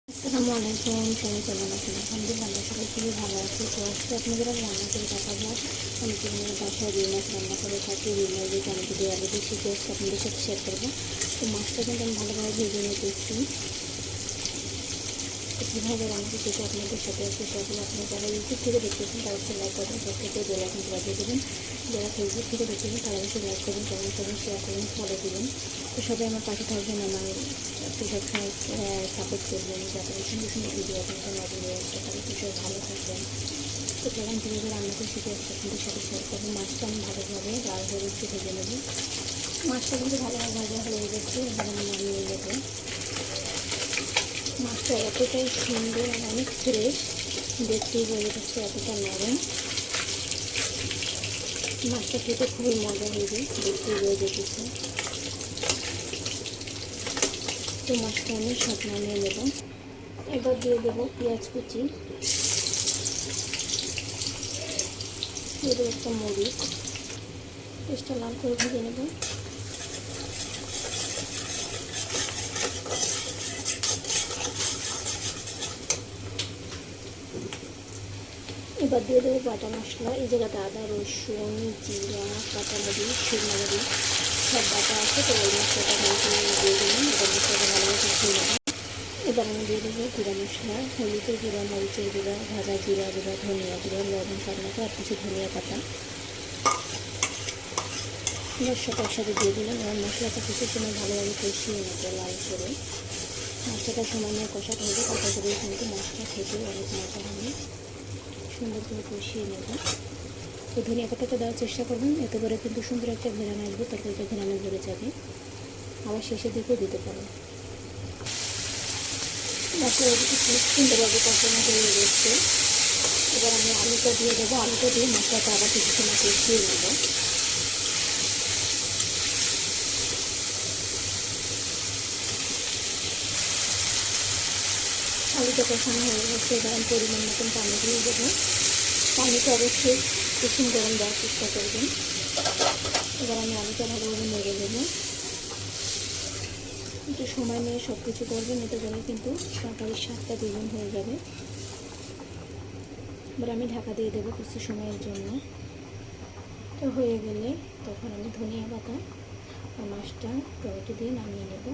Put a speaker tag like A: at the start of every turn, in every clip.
A: আসসালামু আলাইকুম, সবাই কেমন আছেন? আলহামদুলিল্লাহ আমরা সবাই খুবই ভালো আছি। তো আজকে আপনাদের আমি রান্না করে দেখাবো। আমি যেভাবে বাসায় রুই মাছ রান্না করে থাকি, রুই মাছ দিয়ে টমেটো দিয়ে আলু দিয়ে শিখে আজকে আপনাদের সাথে শেয়ার করবো। তো মাছটা কিন্তু আমি ভালোভাবে ভেজে নিতেছি। তো কীভাবে রান্না করতেছি আপনাদের সাথে আজকে সেগুলো আপনি যারা ইউটিউব থেকে দেখতেছেন তারা অবশ্যই লাইক করবেন, সাবস্ক্রাইব করে বেল আইকনটি বাজিয়ে দেবেন। যারা ফেসবুক থেকে দেখতেছেন তারা অবশ্যই লাইক করবেন, কমেন্ট করবেন, শেয়ার করবেন, ফলো দেবেন। তো সবাই আমার পাশে থাকবেন, আমার একটু সবসময় সাপোর্ট করবেন, যাতে সুন্দর সুন্দর ভিডিও আপনাদের নজরে আসতে পারে। তো সবাই ভালো থাকবেন। তো চলেন কীভাবে রান্না করে শিখে আসতে আপনাদের সাথে শেয়ার করবেন। মাছটা আমি ভালোভাবে লাল হয়ে একটু ভেজে নেব। মাছটা কিন্তু ভালোভাবে ভাজা হয়ে গেছে, এবার আমি নামিয়ে নেব। মাছটা এতটাই সুন্দর আর অনেক ফ্রেশ, দেখতেই বোঝা যাচ্ছে এতটা নরম। মাছটা খেতে খুবই মজা হয়েছে, দেখতেই বোঝা যেতেছে। তো মাছটা আমি সব নামিয়ে নেব। এবার দিয়ে দেবো পেঁয়াজ কুচি, দিয়ে দেবো একটা মরিচ, পেঁয়াজটা লাল করে ভেজে নেব। এবার দিয়ে দেবো বাটা মশলা। এই জায়গাতে আদা, রসুন, জিরা, কাঁচামরিচ, শুকনো মরিচ সব বাটা আছে। তো ওই মশলাটা ভালো দিয়ে দিলাম। এবার মশলাটা ভালোভাবে কষিয়ে নেব। এবার আমি দিয়ে দেবো গুঁড়া মশলা, হলুদের গুঁড়া, মরিচের গুঁড়া, ভাজা জিরা গুঁড়া, ধনিয়া গুঁড়া, লবণ, স্বাদ মতো আর কিছু ধনিয়া পাতা। এবার সব একসাথে দিয়ে দিলাম। এবার মশলাটা কিছু সময় ভালোভাবে কষিয়ে নেব লাল করে। মশলাটা সময় নিয়ে কষাতে হবে, তাতে করে কিন্তু মশলা খেতে অনেক মজা হবে। সুন্দর করে কষিয়ে নেব। তো ধনিয়া পাতাটা দেওয়ার চেষ্টা করবেন, এতে করে কিন্তু সুন্দর একটা ঘেরানো আসবে, তরকারিটা ঘেরানো ধরে যাবে। আবার শেষের দিকেও দিতে পারেন। মশলা খুব সুন্দরভাবে কষানো হয়ে গেছে। এবার আমি আলুটা দিয়ে দেবো। আলুটা দিয়ে মশলাটা আবার কিছু সময় কষিয়ে নেব। আলুটা কষানো হয়ে গেছে। এবার আমি পরিমাণ মতন পানি দিয়ে দেবো। পানিটা অবশ্যই কুসুম গরম দেওয়ার চেষ্টা করবেন। এবার আমি আলুটা ভালোভাবে নেড়ে দেবো। একটু সময় নিয়ে সব কিছু করবেন, এতে করে কিন্তু তরকারির স্বাদটা দ্বিগুণ হয়ে যাবে। এবার আমি ঢাকা দিয়ে দেবো কিছু সময়ের জন্য। তো হয়ে গেলে তখন আমি ধনিয়া পাতা আর মাছটা টমেটো দিয়ে নামিয়ে নেব।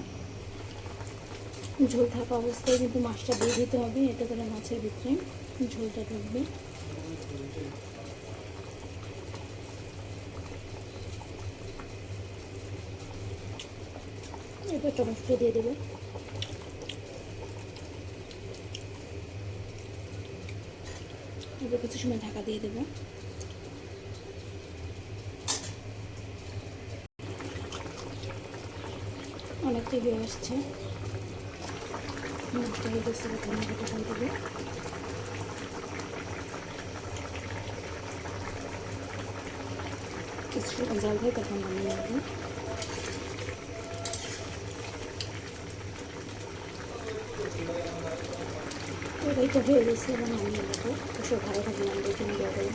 A: ঝোল থাকা অবস্থায় কিন্তু মাছটা দিয়ে দিতে হবে, এতে করে মাছের ভিতরে ঝোলটা ঢুকবে। এবার টমেটো দিয়ে দেবো। এবার কিছু সময় ঢাকা দিয়ে দেবো। অনেকটাই হয়ে আসছে। মাছটা হয়ে গেছে, টমেটোটা দিয়ে দেবো। কিছু সময় জল দিয়ে তখন নামিয়ে নেবো। তরকারিটা হয়ে গেছে এবং নামিয়ে নেবো। তো সব ভালো থাকবেন, আমাদের জন্য দোয়া করবেন।